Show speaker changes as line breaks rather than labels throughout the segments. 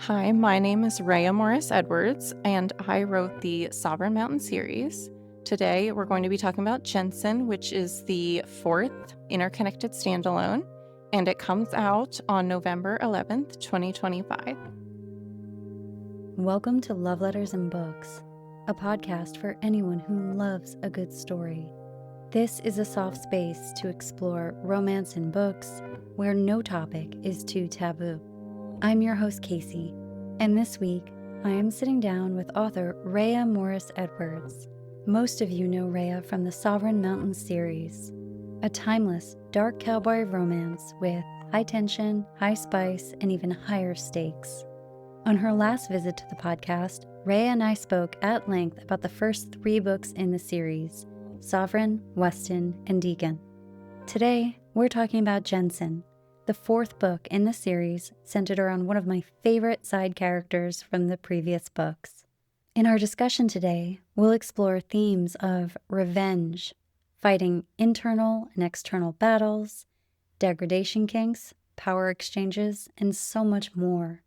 Hi, my name is Raya Morris Edwards, and I wrote the Sovereign Mountain series. Today, we're going to be talking about Jensen, which is the fourth interconnected standalone, and it comes out on November 11th, 2025.
Welcome to Love Letters and Books, a podcast for anyone who loves a good story. This is a soft space to explore romance in books where no topic is too taboo. I'm your host, Casey, and this week I am sitting down with author Raya Morris Edwards. Most of you know Raya from the Sovereign Mountain series, a timeless, dark cowboy romance with high tension, high spice, and even higher stakes. On her last visit to the podcast, Raya and I spoke at length about the first 3 books in the series, Sovereign, Westin, and Deacon. Today, we're talking about Jensen, the 4th book in the series centered around one of my favorite side characters from the previous books. In our discussion today, we'll explore themes of revenge, fighting internal and external battles, degradation kinks, power exchanges, and so much more.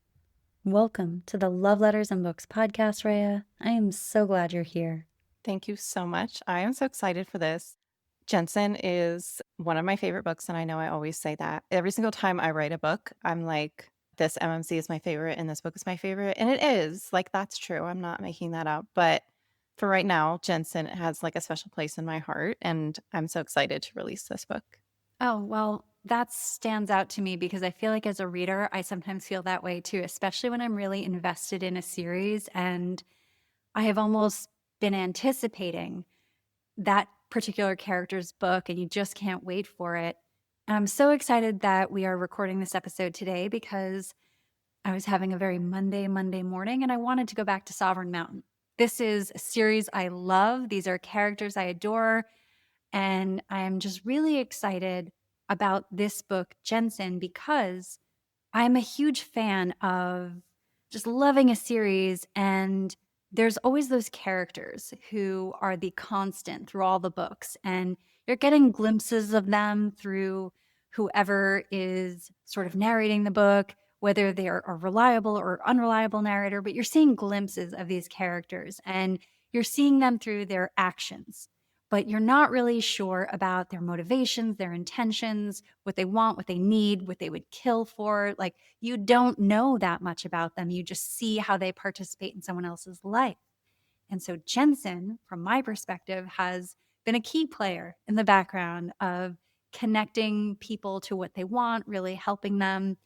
Welcome to the Love Letters and Books podcast, Raya. I am so glad you're here.
Thank you so much. I am so excited for this. Jensen is one of my favorite books, and I know I always say that. Every single time I write a book, I'm like, this MMC is my favorite, and this book is my favorite. And it is. Like, that's true. I'm not making that up. But for right now, Jensen has like a special place in my heart, and I'm so excited to release this book.
Oh, well, that stands out to me because I feel like as a reader, I sometimes feel that way too, especially when I'm really invested in a series and I have almost been anticipating that particular character's book and you just can't wait for it. And I'm so excited that we are recording this episode today because I was having a very Monday morning and I wanted to go back to Sovereign Mountain. This is a series I love. These are characters I adore. And I'm just really excited about this book, Jensen, because I'm a huge fan of just loving a series. And there's always those characters who are the constant through all the books. And you're getting glimpses of them through whoever is sort of narrating the book, whether they are a reliable or unreliable narrator, but you're seeing glimpses of these characters and you're seeing them through their actions, but you're not really sure about their motivations, their intentions, what they want, what they need, what they would kill for. Like, you don't know that much about them. You just see how they participate in someone else's life. And so Jensen, from my perspective, has been a key player in the background of connecting people to what they want, really helping them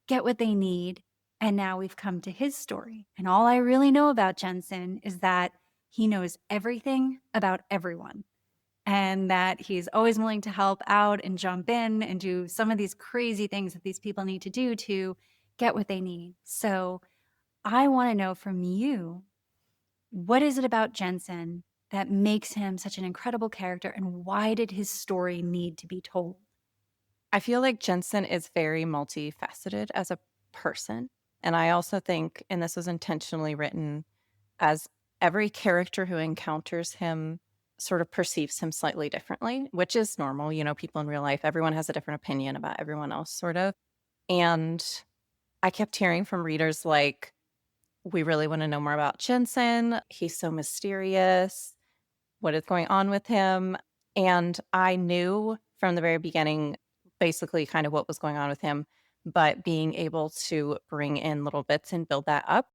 get what they need. And now we've come to his story. And all I really know about Jensen is that he knows everything about everyone and that he's always willing to help out and jump in and do some of these crazy things that these people need to do to get what they need. So I want to know from you, what is it about Jensen that makes him such an incredible character, and why did his story need to be told?
I feel like Jensen is very multifaceted as a person. And I also think, and this was intentionally written, as every character who encounters him sort of perceives him slightly differently, which is normal. You know, people in real life, everyone has a different opinion about everyone else, sort of. And I kept hearing from readers like, we really want to know more about Jensen. He's so mysterious. What is going on with him? And I knew from the very beginning, basically kind of what was going on with him, but being able to bring in little bits and build that up.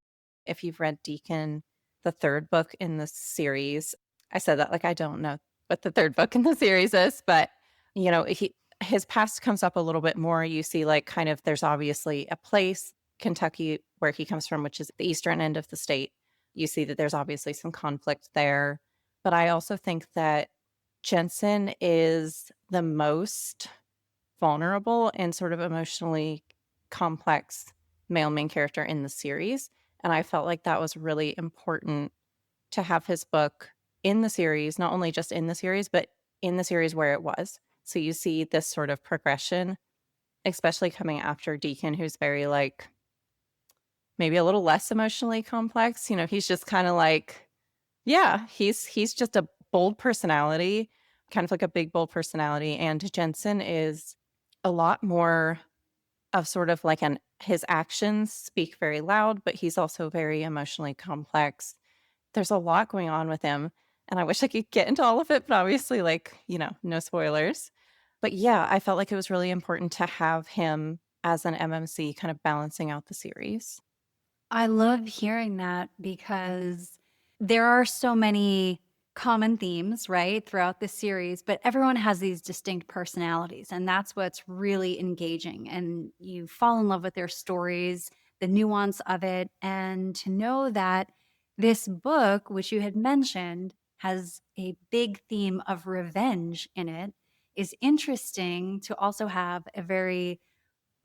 If you've read Deacon, the 3rd book in the series, I said that like I don't know what the 3rd book in the series is, but you know, his past comes up a little bit more. You see like kind of there's obviously a place, Kentucky, where he comes from, which is the eastern end of the state. You see that there's obviously some conflict there. But I also think that Jensen is the most vulnerable and sort of emotionally complex male main character in the series. And I felt like that was really important to have his book in the series, not only just in the series, but in the series where it was. So you see this sort of progression, especially coming after Deacon, who's very like maybe a little less emotionally complex. You know, he's just kind of like, yeah, he's just a bold personality, kind of like a big bold personality. And Jensen is a lot more of sort of like an his actions speak very loud, but he's also very emotionally complex. There's a lot going on with him, and I wish I could get into all of it, but obviously, like, no spoilers. But yeah, I felt like it was really important to have him as an MMC kind of balancing out the series.
I love hearing that because there are so many common themes, right, throughout the series, but everyone has these distinct personalities. And that's what's really engaging. And you fall in love with their stories, the nuance of it. And to know that this book, which you had mentioned, has a big theme of revenge in it is interesting to also have a very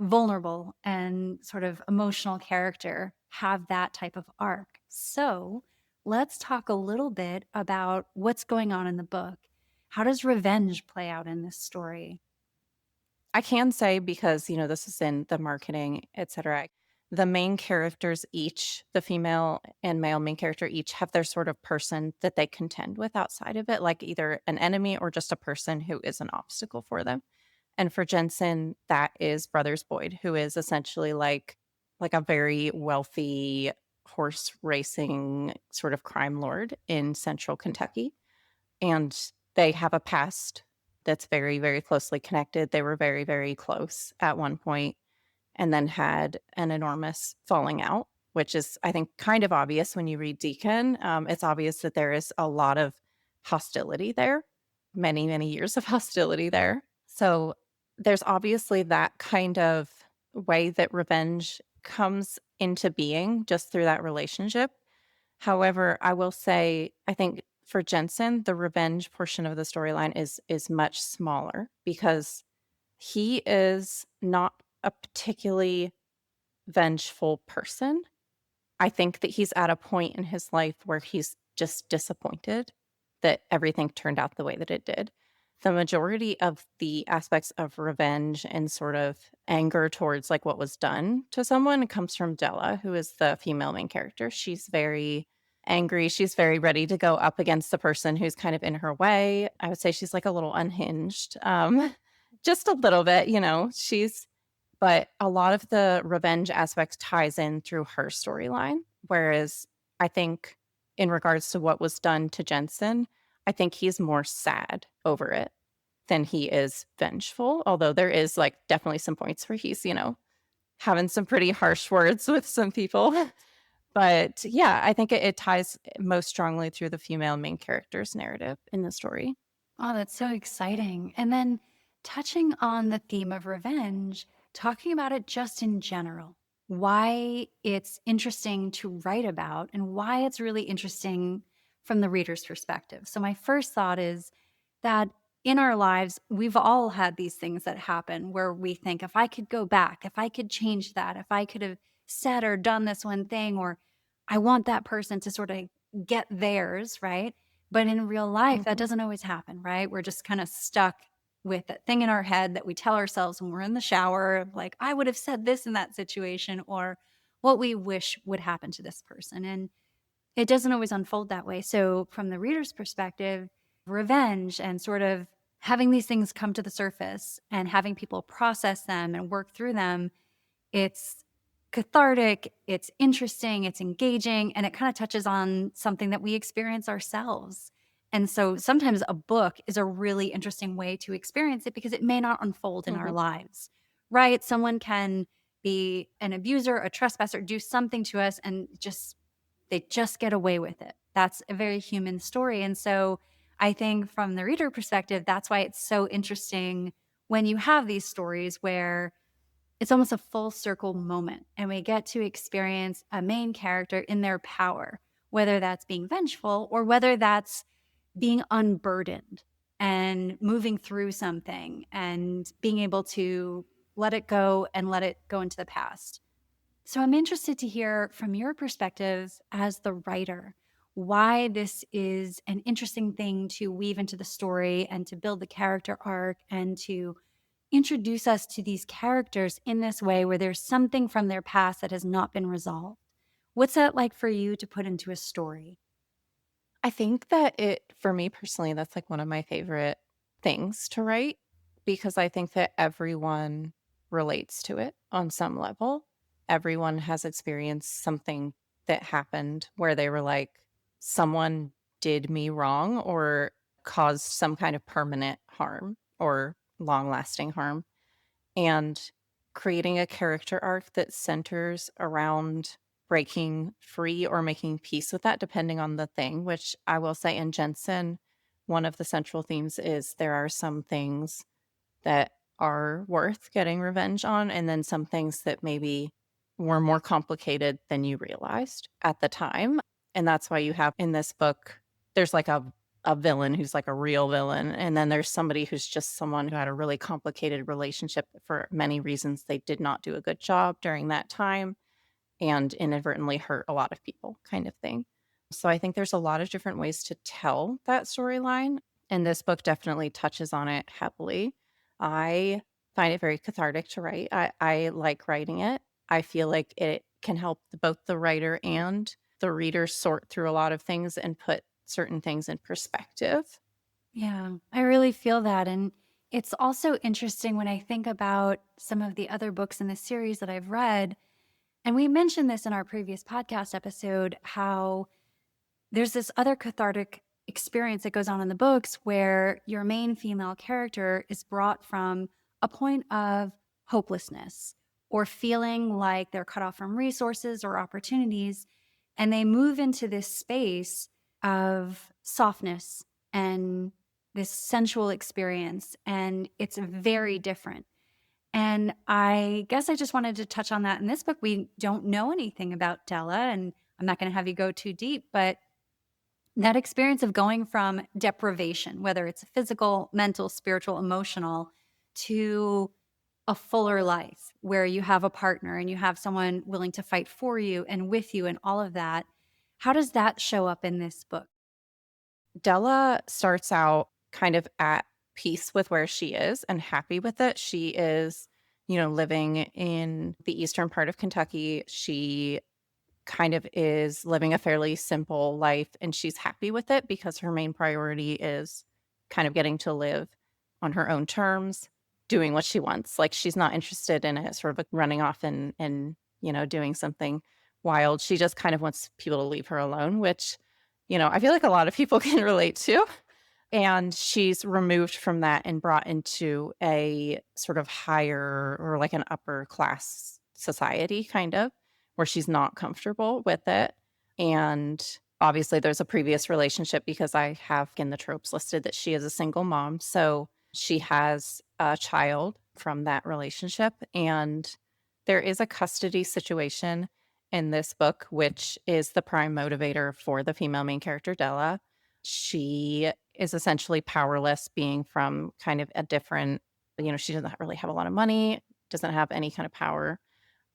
vulnerable and sort of emotional character have that type of arc. So let's talk a little bit about what's going on in the book. How does revenge play out in this story?
I can say because, this is in the marketing, etcetera, the main characters each, the female and male main character each have their sort of person that they contend with outside of it, like either an enemy or just a person who is an obstacle for them. And for Jensen, that is Brothers Boyd, who is essentially like a very wealthy horse racing sort of crime lord in central Kentucky. And they have a past that's very, very closely connected. They were very, very close at one point and then had an enormous falling out, which is, I think, kind of obvious when you read Deacon. It's obvious that there is a lot of hostility there, many, many years of hostility there. So there's obviously that kind of way that revenge comes into being just through that relationship. However, I will say, I think for Jensen, the revenge portion of the storyline is much smaller because he is not a particularly vengeful person. I think that he's at a point in his life where he's just disappointed that everything turned out the way that it did. The majority of the aspects of revenge and sort of anger towards like what was done to someone comes from Della, who is the female main character. She's very angry. She's very ready to go up against the person who's kind of in her way. I would say she's like a little unhinged. Just a little bit, but a lot of the revenge aspect ties in through her storyline, whereas I think in regards to what was done to Jensen, I think he's more sad over it than he is vengeful, although there is, like, definitely some points where he's, having some pretty harsh words with some people. But, yeah, I think it ties most strongly through the female main character's narrative in the story.
Oh, that's so exciting. And then touching on the theme of revenge, talking about it just in general, why it's interesting to write about and why it's really interesting from the reader's perspective. So, my first thought is that in our lives, we've all had these things that happen where we think, if I could go back, if I could change that, if I could have said or done this one thing, or I want that person to sort of get theirs, right? But in real life, that
Mhm,
doesn't always happen, right? We're just kind of stuck with that thing in our head that we tell ourselves when we're in the shower, like, I would have said this in that situation, or what we wish would happen to this person. And it doesn't always unfold that way. So, from the reader's perspective, revenge and sort of having these things come to the surface and having people process them and work through them, it's cathartic, it's interesting, it's engaging, and it kinda touches on something that we experience ourselves. And so sometimes a book is a really interesting way to experience it because it may not unfold in our
mhm,
lives, right? Someone can be an abuser, a trespasser, do something to us and they just get away with it. That's a very human story. And so I think from the reader perspective, that's why it's so interesting when you have these stories where it's almost a full circle moment and we get to experience a main character in their power, whether that's being vengeful or whether that's being unburdened and moving through something and being able to let it go and let it go into the past. So I'm interested to hear from your perspective as the writer why this is an interesting thing to weave into the story and to build the character arc and to introduce us to these characters in this way where there's something from their past that has not been resolved. What's that like for you to put into a story?
I think that for me personally, that's like one of my favorite things to write because I think that everyone relates to it on some level. Everyone has experienced something that happened where they were like, someone did me wrong or caused some kind of permanent harm or long lasting harm. And creating a character arc that centers around breaking free or making peace with that, depending on the thing, which I will say in Jensen, one of the central themes is there are some things that are worth getting revenge on, and then some things that maybe were more complicated than you realized at the time. And that's why you have in this book, there's like a villain who's like a real villain, and then there's somebody who's just someone who had a really complicated relationship for many reasons they did not do a good job during that time and inadvertently hurt a lot of people kind of thing. So I think there's a lot of different ways to tell that storyline, and this book definitely touches on it heavily. I find it very cathartic to write. I like writing it. I feel like it can help both the writer and the reader sort through a lot of things and put certain things in perspective.
Yeah, I really feel that. And it's also interesting when I think about some of the other books in the series that I've read. And we mentioned this in our previous podcast episode how there's this other cathartic experience that goes on in the books where your main female character is brought from a point of hopelessness or feeling like they're cut off from resources or opportunities. And they move into this space of softness and this sensual experience. And it's very different. And I guess I just wanted to touch on that in this book. We don't know anything about Della, and I'm not going to have you go too deep, but that experience of going from deprivation, whether it's physical, mental, spiritual, emotional, to a fuller life where you have a partner and you have someone willing to fight for you and with you and all of that. How does that show up in this book?
Della starts out kind of at peace with where she is and happy with it. She is, living in the eastern part of Kentucky. She kind of is living a fairly simple life and she's happy with it because her main priority is kind of getting to live on her own terms, doing what she wants. Like she's not interested in it sort of like running off and doing something wild. She just kind of wants people to leave her alone, which, I feel like a lot of people can relate to. And she's removed from that and brought into a sort of higher or like an upper class society kind of, where she's not comfortable with it. And obviously there's a previous relationship because I have in the tropes listed that she is a single mom. So she has a child from that relationship. And there is a custody situation in this book, which is the prime motivator for the female main character, Della. She is essentially powerless, being from kind of a different, she doesn't really have a lot of money, doesn't have any kind of power,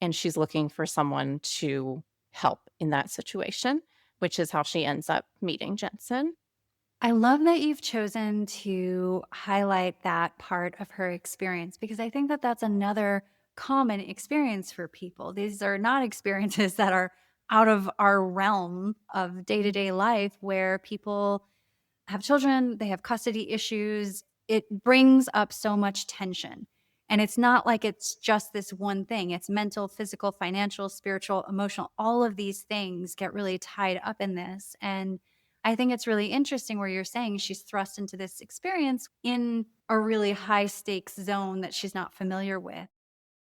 and she's looking for someone to help in that situation, which is how she ends up meeting Jensen.
I love that you've chosen to highlight that part of her experience because I think that that's another common experience for people. These are not experiences that are out of our realm of day to day life where people have children, they have custody issues. It brings up so much tension. And it's not like it's just this one thing. It's mental, physical, financial, spiritual, emotional. All of these things get really tied up in this. And I think it's really interesting where you're saying she's thrust into this experience in a really high stakes zone that she's not familiar with.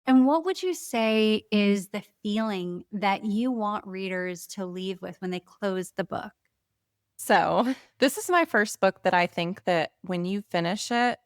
And what would you say is the feeling that you want readers to leave with when they close the book?
So, this is my first book that I think that when you finish it,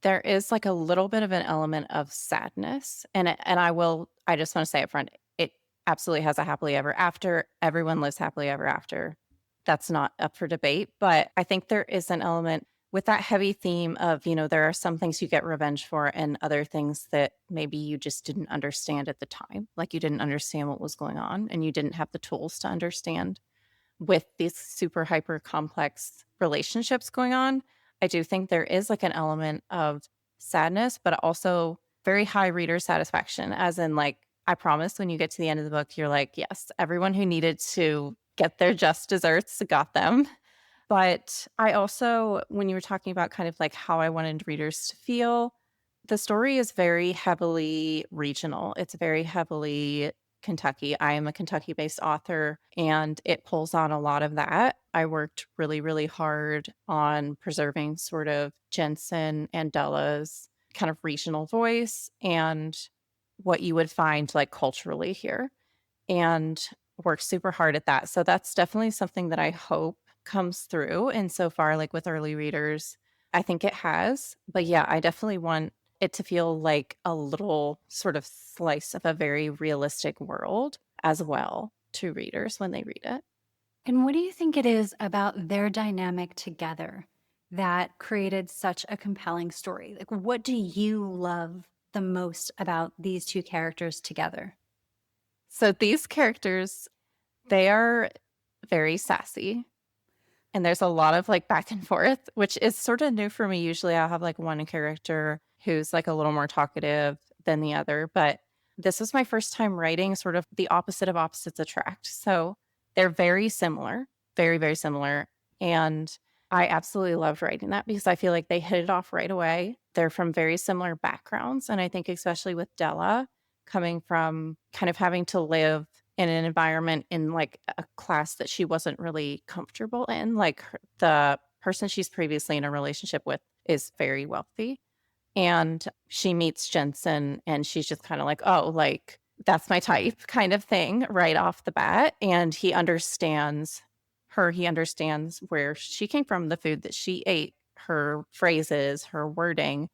there is like a little bit of an element of sadness. And I just want to say up front, it absolutely has a happily ever after. Everyone lives happily ever after. That's not up for debate. But I think there is an element with that heavy theme of, there are some things you get revenge for and other things that maybe you just didn't understand at the time. Like you didn't understand what was going on and you didn't have the tools to understand with these super hyper complex relationships going on. I do think there is like an element of sadness, but also very high reader satisfaction, as in, like, I promise when you get to the end of the book, you're like, yes, everyone who needed to get their just desserts got them. But I also, when you were talking about kind of like how I wanted readers to feel, The story is very heavily regional. It's very heavily Kentucky. I am a Kentucky-based author, and it pulls on a lot of that. I worked really, really hard on preserving sort of Jensen and Della's kind of regional voice and what you would find, like, culturally here, and worked super hard at that. So that's definitely something that I hope comes through. And so far, like with early readers, I think it has. But yeah, I definitely want it to feel like a little sort of slice of a very realistic world as well to readers when they read it.
And what do you think it is about their dynamic together that created such a compelling story? Like, what do you love the most about these two characters together?
So these characters, they are very sassy. And there's a lot of, like, back and forth, which is sorta new for me. Usually, I'll have, like, one character who's, like, a little more talkative than the other, but this was my first time writing sort of the opposite of opposites attract. So, they're very similar, very, very similar, and I absolutely loved writing that because I feel like they hit it off right away. They're from very similar backgrounds, and I think especially with Della coming from kind of having to live in an environment in, like, a class that she wasn't really comfortable in, like, the person she's previously in a relationship with is very wealthy, and she meets Jensen, and she's just kinda like, "Oh, like, that's my type," kind of thing right off the bat, and he understands her, he understands where she came from, the food that she ate, her phrases, her wording,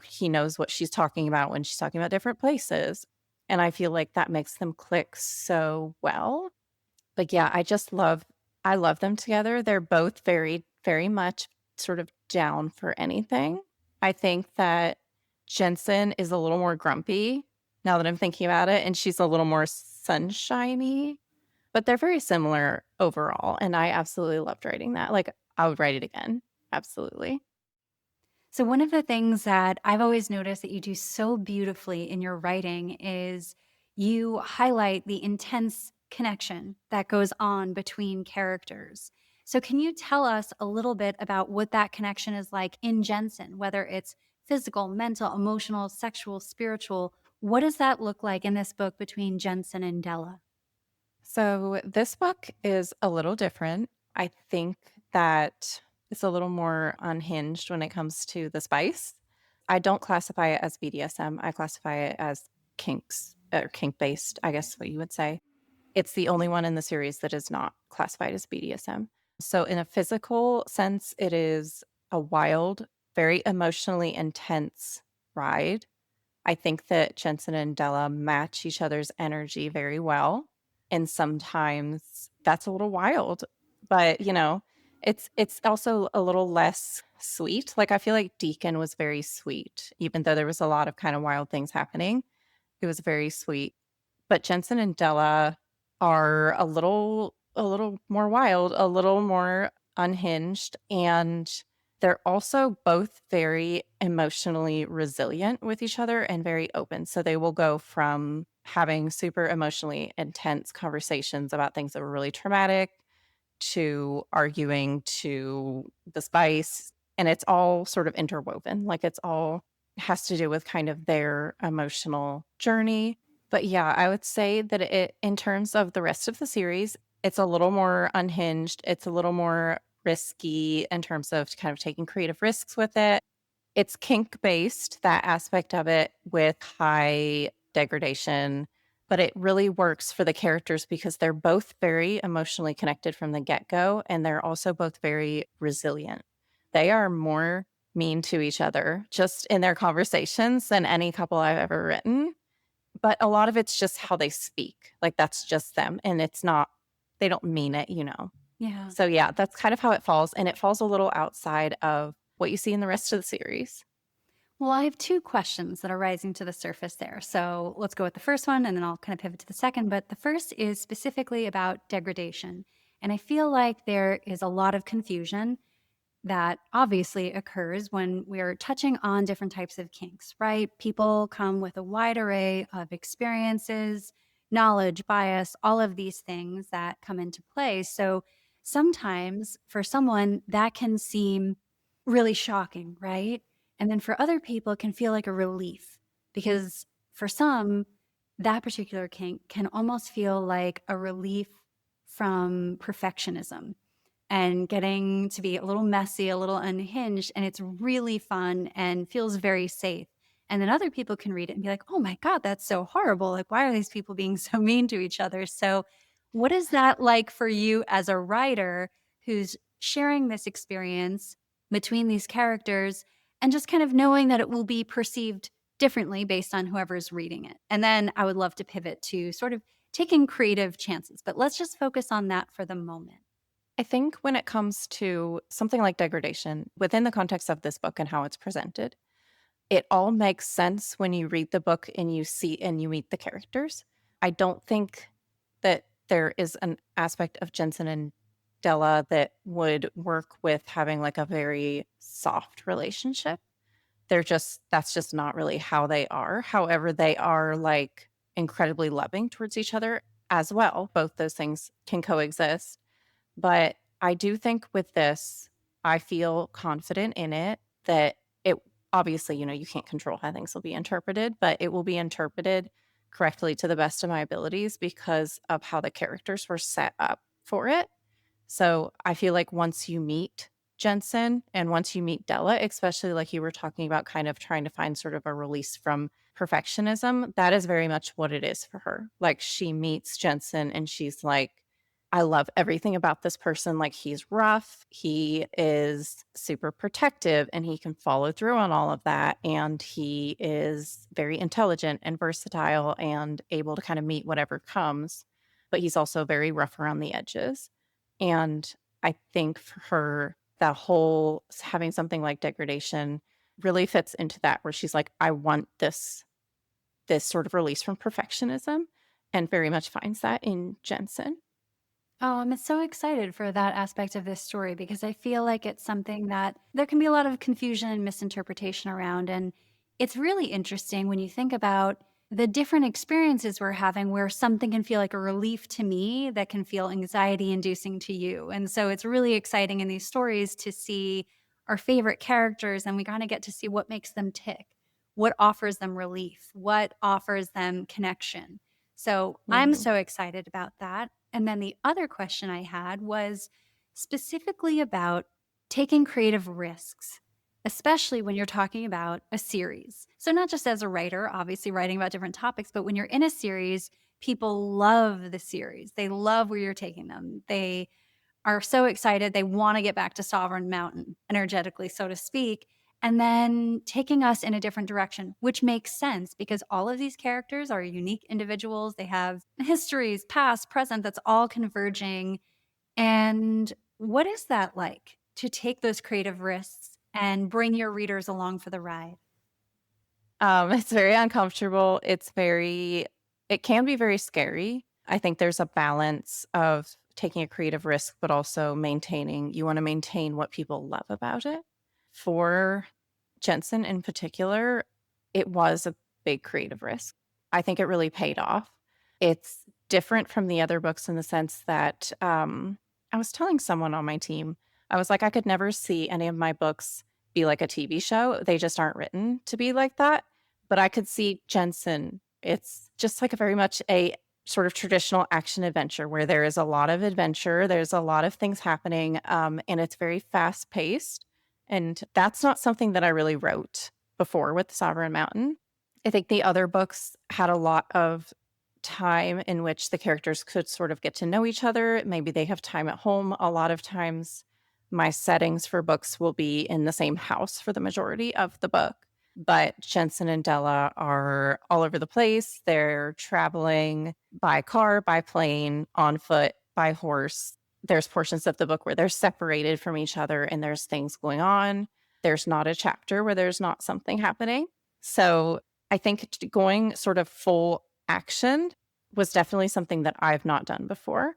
he knows what she's talking about when she's talking about different places, and I feel like that makes them click so well. But yeah, I love them together. They're both very, very much sort of down for anything. I think that Jensen is a little more grumpy now that I'm thinking about it, and she's a little more sunshiny, but they're very similar overall, and I absolutely loved writing that. Like, I would write it again. Absolutely.
So, one of the things that I've always noticed that you do so beautifully in your writing is you highlight the intense connection that goes on between characters. So, can you tell us a little bit about what that connection is like in Jensen, whether it's physical, mental, emotional, sexual, spiritual? What does that look like in this book between Jensen and Della?
So this book is a little different. I think that it's a little more unhinged when it comes to the spice. I don't classify it as BDSM. I classify it as kinks or kink based, I guess what you would say. It's the only one in the series that is not classified as BDSM. So in a physical sense, it is a wild, very emotionally intense ride. I think that Jensen and Della match each other's energy very well, and sometimes that's a little wild, but, it's also a little less sweet. Like, I feel like Deacon was very sweet, even though there was a lot of kinda wild things happening. It was very sweet. But Jensen and Della are a little more wild, a little more unhinged, and they're also both very emotionally resilient with each other and very open. So they will go from having super emotionally intense conversations about things that were really traumatic to arguing to the spice, and it's all sort of interwoven. Like, it's all has to do with kind of their emotional journey. But yeah, I would say that it in terms of the rest of the series, it's a little more unhinged, it's a little more risky in terms of kind of taking creative risks with it. It's kink based, that aspect of it with high degradation, but it really works for the characters because they're both very emotionally connected from the get-go, and they're also both very resilient. They are more mean to each other just in their conversations than any couple I've ever written, but a lot of it's just how they speak. Like, that's just them, and it's not they don't mean it.
Yeah.
So, yeah, that's kind of how it falls, and it falls a little outside of what you see in the rest of the series.
Well, I have two questions that are rising to the surface there. So let's go with the first one and then I'll kind of pivot to the second. But the first is specifically about degradation. And I feel like there is a lot of confusion that obviously occurs when we're touching on different types of kinks, right? People come with a wide array of experiences, knowledge, bias, all of these things that come into play. So sometimes for someone that can seem really shocking, right? And then for other people, it can feel like a relief because for some, that particular kink can almost feel like a relief from perfectionism and getting to be a little messy, a little unhinged, and it's really fun and feels very safe. And then other people can read it and be like, "Oh my god, that's so horrible. Like, why are these people being so mean to each other?" So, what is that like for you as a writer who's sharing this experience between these characters and just kind of knowing that it will be perceived differently based on whoever's reading it? And then I would love to pivot to sort of taking creative chances, but let's just focus on that for the moment.
I think when it comes to something like degradation, within the context of this book and how it's presented, it all makes sense when you read the book and you see and you meet the characters. I don't think that there is an aspect of Jensen and Della that would work with having like a very soft relationship. That's just not really how they are. However, they are like incredibly loving towards each other as well. Both those things can coexist. But I do think with this, I feel confident in it that it obviously, you can't control how things will be interpreted, but it will be interpreted correctly to the best of my abilities because of how the characters were set up for it. So I feel like once you meet Jensen and once you meet Della, especially like you were talking about kind of trying to find sort of a release from perfectionism, that is very much what it is for her. Like she meets Jensen and she's like, I love everything about this person. Like he's rough, he is super protective, and he can follow through on all of that. And he is very intelligent and versatile and able to kind of meet whatever comes. But he's also very rough around the edges. And I think for her, that whole having something like degradation really fits into that where she's like, I want this sort of release from perfectionism and very much finds that in Jensen.
Oh, I'm so excited for that aspect of this story because I feel like it's something that there can be a lot of confusion and misinterpretation around. And it's really interesting when you think about the different experiences we're having where something can feel like a relief to me that can feel anxiety inducing to you. And so it's really exciting in these stories to see our favorite characters and we kind of get to see what makes them tick, what offers them relief, what offers them connection. So I'm
Mhm.
so excited about that. And then the other question I had was specifically about taking creative risks, especially when you're talking about a series. So, not just as a writer, obviously writing about different topics, but when you're in a series, people love the series. They love where you're taking them. They are so excited. They want to get back to Sovereign Mountain, energetically, so to speak, and then taking us in a different direction, which makes sense because all of these characters are unique individuals. They have histories, past, present, that's all converging. And what is that like to take those creative risks and bring your readers along for the ride?
It's very uncomfortable. It can be very scary. I think there's a balance of taking a creative risk, but also you want to maintain what people love about it. For Jensen in particular, it was a big creative risk. I think it really paid off. It's different from the other books in the sense that I was telling someone on my team, I was like, I could never see any of my books be like a TV show. They just aren't written to be like that. But I could see Jensen. It's just like a very much a sort of traditional action adventure where there is a lot of adventure, there's a lot of things happening, and it's very fast paced. And that's not something that I really wrote before with Sovereign Mountain. I think the other books had a lot of time in which the characters could sort of get to know each other. Maybe they have time at home. A lot of times, my settings for books will be in the same house for the majority of the book. But Jensen and Della are all over the place. They're traveling by car, by plane, on foot, by horse. There's portions of the book where they're separated from each other and there's things going on. There's not a chapter where there's not something happening. So I think going sort of full action was definitely something that I've not done before.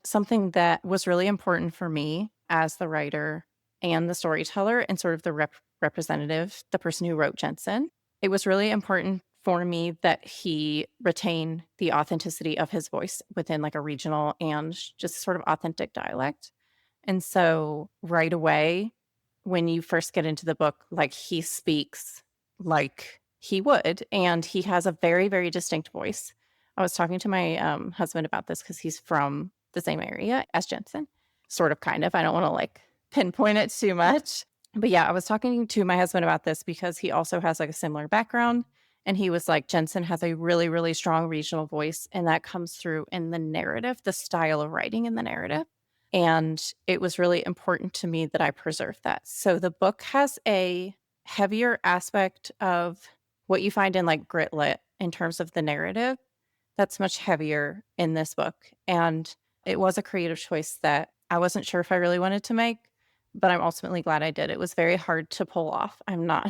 Something that was really important for me as the writer and the storyteller and sort of the representative, the person who wrote Jensen. It was really important for me that he retain the authenticity of his voice within like a regional and just sort of authentic dialect. And so right away, when you first get into the book, like, he speaks like he would, and he has a very, very distinct voice. I was talking to my, husband about this because he's from the same area as Jensen, sort of, kind of. I don't wanna, like, pinpoint it too much. But, yeah, I was talking to my husband about this because he also has, like, a similar background, and he was like, "Jensen has a really, really strong regional voice, and that comes through in the narrative, the style of writing in the narrative." And it was really important to me that I preserve that. So the book has a heavier aspect of what you find in like grit lit in terms of the narrative. That's much heavier in this book. And it was a creative choice that I wasn't sure if I really wanted to make, but I'm ultimately glad I did. It was very hard to pull off. I'm not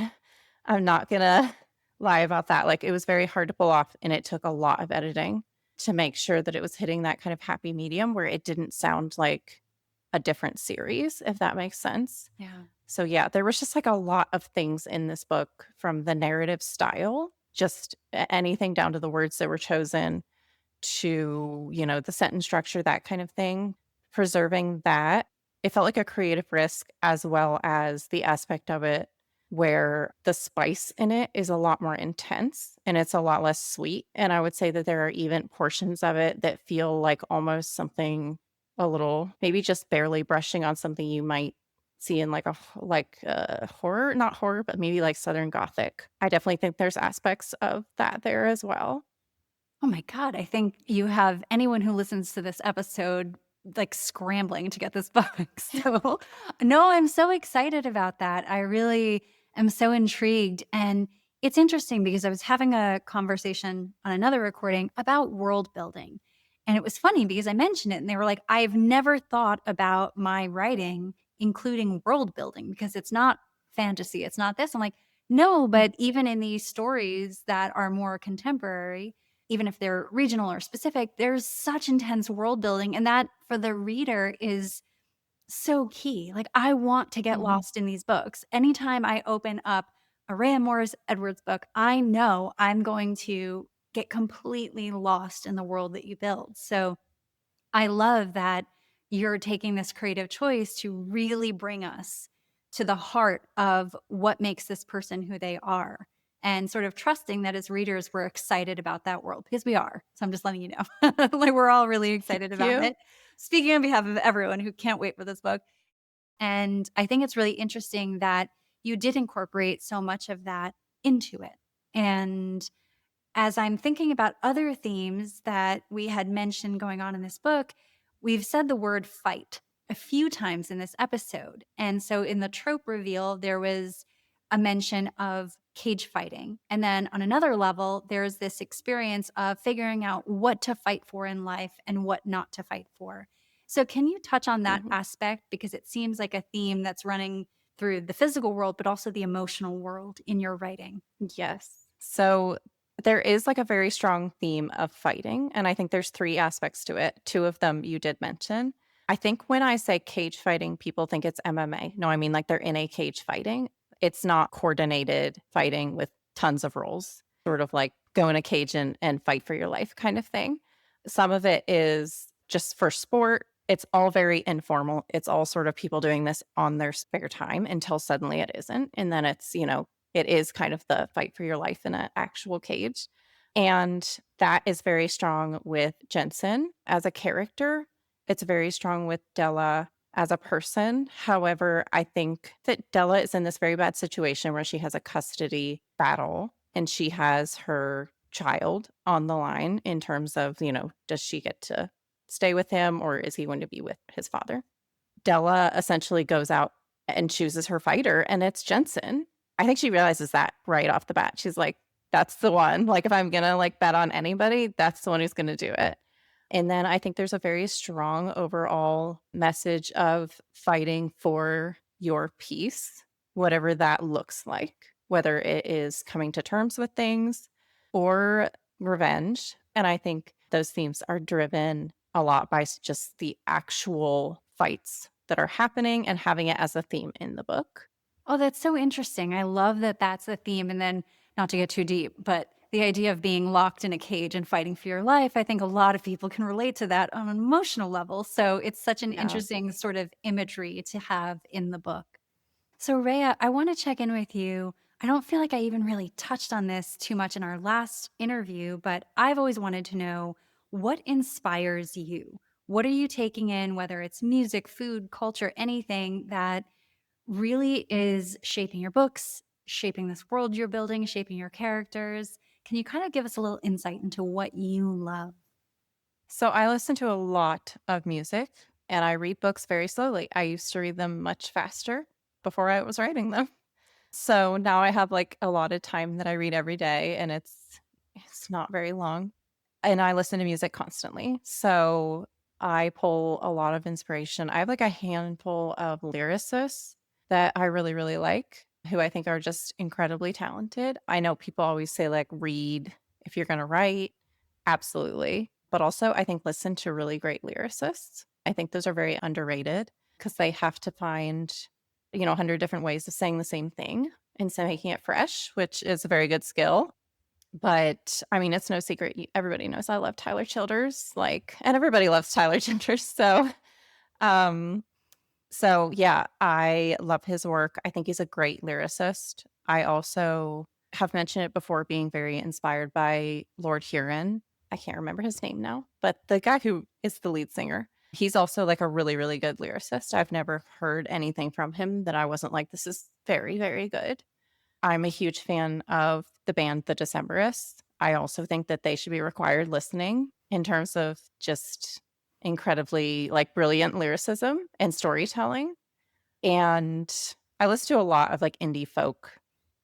gonna lie about that. Like it was very hard to pull off and it took a lot of editing to make sure that it was hitting that kind of happy medium where it didn't sound like a different series, if that makes sense.
Yeah.
So, yeah, there was just, like, a lot of things in this book from the narrative style, just anything down to the words that were chosen to, the sentence structure, that kind of thing. Preserving that, it felt like a creative risk as well as the aspect of it where the spice in it is a lot more intense and it's a lot less sweet. And I would say that there are even portions of it that feel like almost something a little, maybe just barely brushing on something you might see in like a horror, not horror, but maybe like Southern Gothic. I definitely think there's aspects of that there as well.
Oh my god, I think you have anyone who listens to this episode, like, scrambling to get this book. So, no, I'm so excited about that. I really am so intrigued, and it's interesting because I was having a conversation on another recording about world building, and it was funny because I mentioned it, and they were like, "I've never thought about my writing including world building because it's not fantasy, it's not this." I'm like, "No,
Mm,
but even in these stories that are more contemporary, even if they're regional or specific, there's such intense world building. And that for the reader is so key. Like, I want to get
mhm.
lost in these books. Anytime I open up a Raya Morris Edwards book, I know I'm going to get completely lost in the world that you build. So I love that you're taking this creative choice to really bring us to the heart of what makes this person who they are and sort of trusting that as readers, we're excited about that world because we are. So I'm just letting you know. Like we're all really
Thank
excited about
you.
it. Speaking on behalf of everyone who can't wait for this book. And I think it's really interesting that you did incorporate so much of that into it. And as I'm thinking about other themes that we had mentioned going on in this book, we've said the word fight a few times in this episode. And so in the trope reveal, there was a mention of cage fighting. And then on another level, there's this experience of figuring out what to fight for in life and what not to fight for. So, can you touch on that
Mhm.
aspect? Because it seems like a theme that's running through the physical world, but also the emotional world in your writing.
Yes. So there is like a very strong theme of fighting, and I think there's 3 aspects to it. 2 of them you did mention. I think when I say cage fighting, people think it's MMA. No, I mean like they're in a cage fighting. It's not coordinated fighting with tons of rules, sort of like go in a cage and fight for your life kind of thing. Some of it is just for sport. It's all very informal. It's all sort of people doing this on their spare time until suddenly it isn't, and then it is kind of the fight for your life in an actual cage. And that is very strong with Jensen as a character. It's very strong with Della as a person. However, I think that Della is in this very bad situation where she has a custody battle and she has her child on the line in terms of, does she get to stay with him or is he going to be with his father? Della essentially goes out and chooses her fighter, and it's Jensen. I think she realizes that right off the bat. She's like, "That's the one. Like, if I'm gonna, like, bet on anybody, that's the one who's gonna do it." And then I think there's a very strong overall message of fighting for your peace, whatever that looks like, whether it is coming to terms with things or revenge. And I think those themes are driven a lot by just the actual fights that are happening and having it as a theme in the book.
Oh, that's so interesting. I love that that's a theme. And then, not to get too deep, but the idea of being locked in a cage and fighting for your life, I think a lot of people can relate to that on an emotional level. So it's such an
Yeah.
interesting sort of imagery to have in the book. So, Rhea, I want to check in with you. I don't feel like I even really touched on this too much in our last interview, but I've always wanted to know what inspires you? What are you taking in, whether it's music, food, culture, anything that really is shaping your books, shaping this world you're building, shaping your characters? Can you kind of give us a little insight into what you love?
So I listen to a lot of music and I read books very slowly. I used to read them much faster before I was writing them. So now I have like a lot of time that I read every day and it's not very long. And I listen to music constantly. So I pull a lot of inspiration. I have like a handful of lyricists that I really, really like who I think are just incredibly talented. I know people always say like read if you're going to write. Absolutely. But also I think listen to really great lyricists. I think those are very underrated because they have to find, 100 different ways of saying the same thing and so making it fresh, which is a very good skill. But, I mean, it's no secret, y everybody knows I love Tyler Childers, like and everybody loves Tyler Childers, um, yeah, I love his work. I think he's a great lyricist. I also have mentioned it before being very inspired by Lord Huron. I can't remember his name now, but the guy who is the lead singer, he's also, like, a really, really good lyricist. I've never heard anything from him that I wasn't like, "This is very, very good." I'm a huge fan of the band The Decemberists. I also think that they should be required listening in terms of just incredibly, like, brilliant lyricism and storytelling, and I listen to a lot of, like, indie folk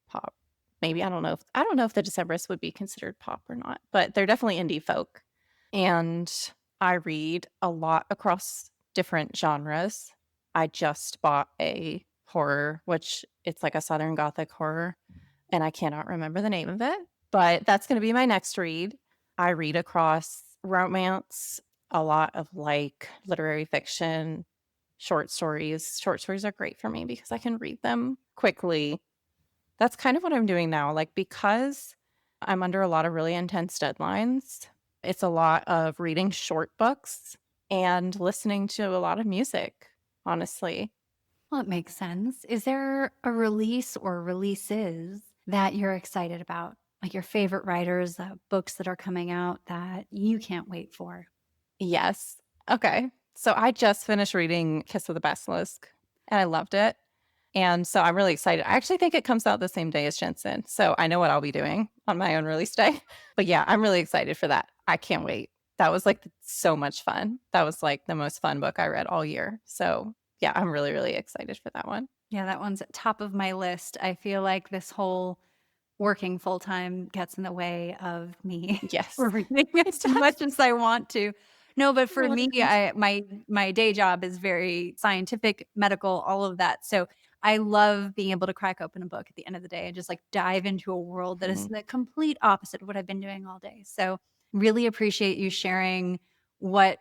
pop. Maybe I don't know if The Decemberists would be considered pop or not, but they're definitely indie folk, and I read a lot across different genres. I just bought a horror, which it's like a Southern Gothic horror, and I cannot remember the name of it, but that's gonna be my next read. I read across romance, a lot of, like, literary fiction, short stories. Short stories are great for me because I can read them quickly. That's kind of what I'm doing now, like, because I'm under a lot of really intense deadlines, it's a lot of reading short books and listening to a lot of music, honestly.
Well, it makes sense. Is there a release or releases that you're excited about? Like your favorite writers, books that are coming out that you can't wait for?
Yes. Okay. So I just finished reading Kiss of the Basilisk, and I loved it, and so I'm really excited. I actually think it comes out the same day as Jensen, so I know what I'll be doing on my own release day. But yeah, I'm really excited for that. I can't wait. That was, like, so much fun. That was, like, the most fun book I read all year. So, yeah, I'm really, really excited for that one.
Yeah, that one's at top of my list. I feel like this whole working full time gets in the way of me
Yes.
reading
It
as
does.
much as I want to. No, but
It
for
really
me,
does.
my day job is very scientific, medical, all of that. So I love being able to crack open a book at the end of the day and just like dive into a world that is
Mhm.
the complete opposite of what I've been doing all day. So really appreciate you sharing what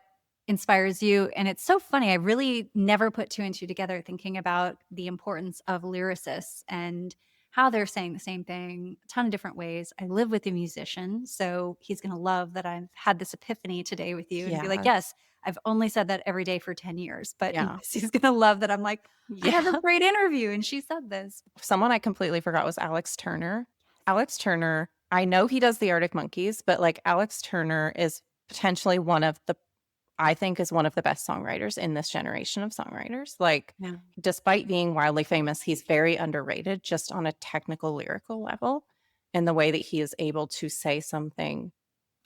inspires you. And it's so funny. I really never put two and two together thinking about the importance of lyricists and how they're saying the same thing a ton of different ways. I live with a musician, so he's going to love that I've had this epiphany today with you and be like,
Yes.
yes, I've only said that every day for 10 years, but
Yeah.
he's going to love that I'm like, I
Yeah.
had a great interview and she said this.
Someone I completely forgot was Alex Turner. Alex Turner, I know he does the Arctic Monkeys, but, like, Alex Turner is potentially one of the I think is one of the best songwriters in this generation of songwriters. Like,
Yeah.
despite being wildly famous, he's very underrated just on a technical, lyrical level, in the way that he is able to say something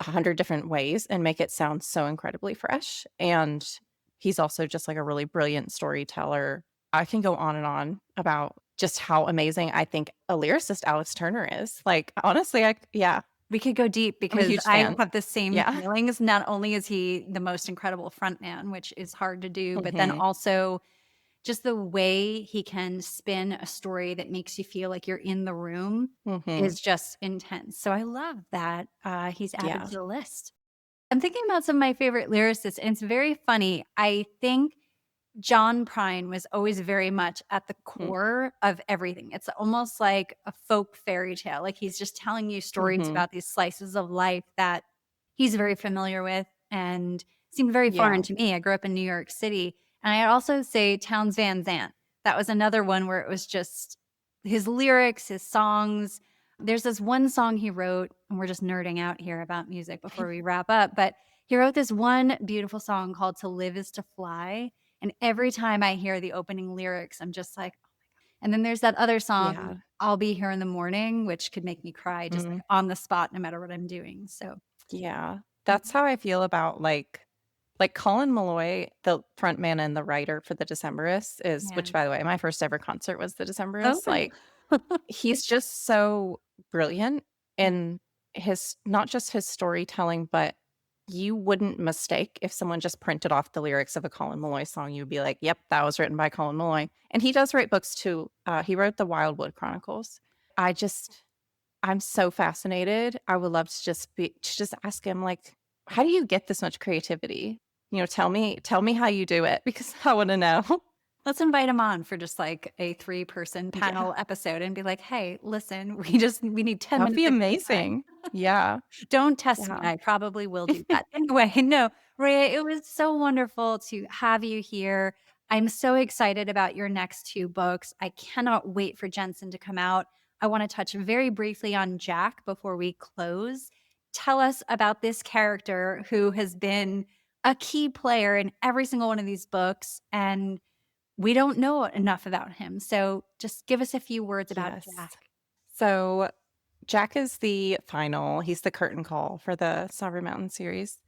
100 different ways and make it sound so incredibly fresh, and he's also just, like, a really brilliant storyteller. I can go on and on about just how amazing I think a lyricist Alex Turner is. Like, honestly, yeah,
We could go deep
I'm a
because
huge
I
fan.
have the same
Yeah.
feelings. Not only is he the most incredible frontman, which is hard to do, but then
Mhm,
also just the way he can spin a story that makes you feel like you're in the room
mhm.
is just intense. So I love that, he's added
Yeah.
to the list. I'm thinking about some of my favorite lyricists, and it's very funny. I think John Prine was always very much at the
Mm,
core of everything. It's almost like a folk fairy tale. Like he's just telling you stories
mhm.
about these slices of life that he's very familiar with and seemed very foreign
Yeah.
to me. I grew up in New York City. And I'd also say Towns Van Zandt. That was another one where it was just his lyrics, his songs. There's this one song he wrote, and we're just nerding out here about music before we wrap up, but he wrote this one beautiful song called To Live Is to Fly, and every time I hear the opening lyrics, I'm just like, and then there's that other song,
Yeah.
I'll Be Here in the Morning, which could make me cry just, like,
Mhm.
on the spot no matter what I'm doing, so
Yeah. That's how I feel about, like, Colin Meloy, the frontman and the writer for the Decemberists is
yeah.
which, by the way, my first ever concert was the Decemberists,
Okay.
like, he's just so brilliant
Yeah.
in his not just his storytelling, but you wouldn't mistake if someone just printed off the lyrics of a Colin Meloy song, you'd be like, "Yep, that was written by Colin Meloy." And he does write books too. He wrote the Wildwood Chronicles. I just I'm so fascinated. I would love to just ask him, like, "How do you get this much creativity?" Tell me how you do it because I wanna know.
Let's invite him on for just, like, a three-person
Yeah,
panel episode and be like, "Hey, listen, we need 10
that'd be
minutes of your time."
amazing. Yeah,
Don't test me,
yeah.
I probably will do that. Anyway, no, Rhea, it was so wonderful to have you here. I'm so excited about your next 2 books. I cannot wait for Jensen to come out. I wanna touch very briefly on Jack before we close. Tell us about this character who has been a key player in every single one of these books, and we don't know enough about him. So just give us a few words about
Yes.
Jack.
So, Jack is he's the curtain call for the Sovereign Mountain series,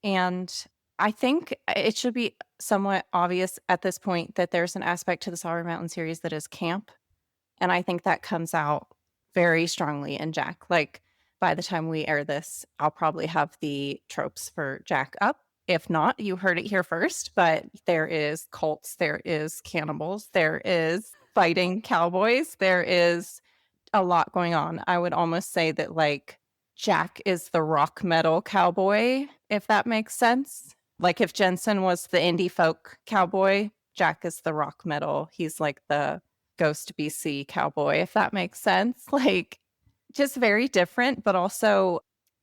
and I think it should be somewhat obvious at this point that there's an aspect to the Sovereign Mountain series that is camp. And I think that comes out very strongly in Jack. Like, by the time we air this, I'll probably have the tropes for Jack up. If not, you heard it here first, but there is cults, there is cannibals, there is fighting cowboys, there is a lot going on. I would almost say that, like, Jack is the rock metal cowboy, if that makes sense. Like, if Jensen was the indie folk cowboy, Jack is the rock metal. He's like the Ghost BC cowboy, if that makes sense. Like, just very different, but also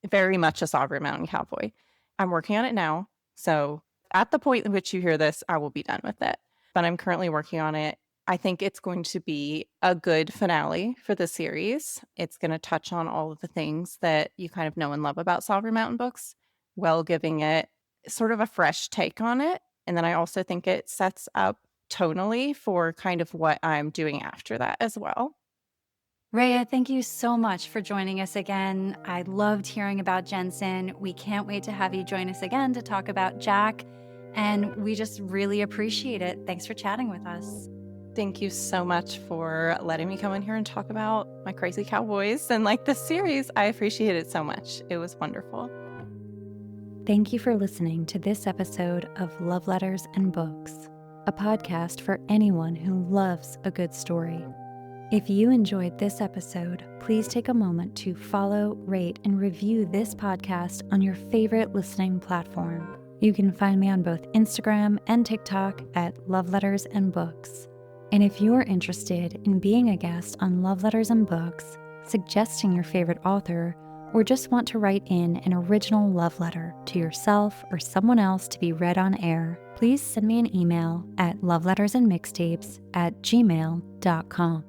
very much a Sovereign Mountain cowboy. I'm working on it now. So, at the point in which you hear this, I will be done with it. But I'm currently working on it. I think it's going to be a good finale for the series. It's going to touch on all of the things that you kind of know and love about Sovereign Mountain books, while giving it sort of a fresh take on it. And then I also think it sets up tonally for kind of what I'm doing after that as well.
Rhea, thank you so much for joining us again. I loved hearing about Jensen. We can't wait to have you join us again to talk about Jack. And we just really appreciate it. Thanks for chatting with us.
Thank you so much for letting me come in here and talk about my crazy cowboys and like this series. I appreciate it so much. It was wonderful.
Thank you for listening to this episode of Love Letters and Books, a podcast for anyone who loves a good story. If you enjoyed this episode, please take a moment to follow, rate, and review this podcast on your favorite listening platform. You can find me on both Instagram and TikTok at Love Letters and Books. And if you're interested in being a guest on Love Letters and Books, suggesting your favorite author, or just want to write in an original love letter to yourself or someone else to be read on air, please send me an email at lovelettersandmixtapes@gmail.com.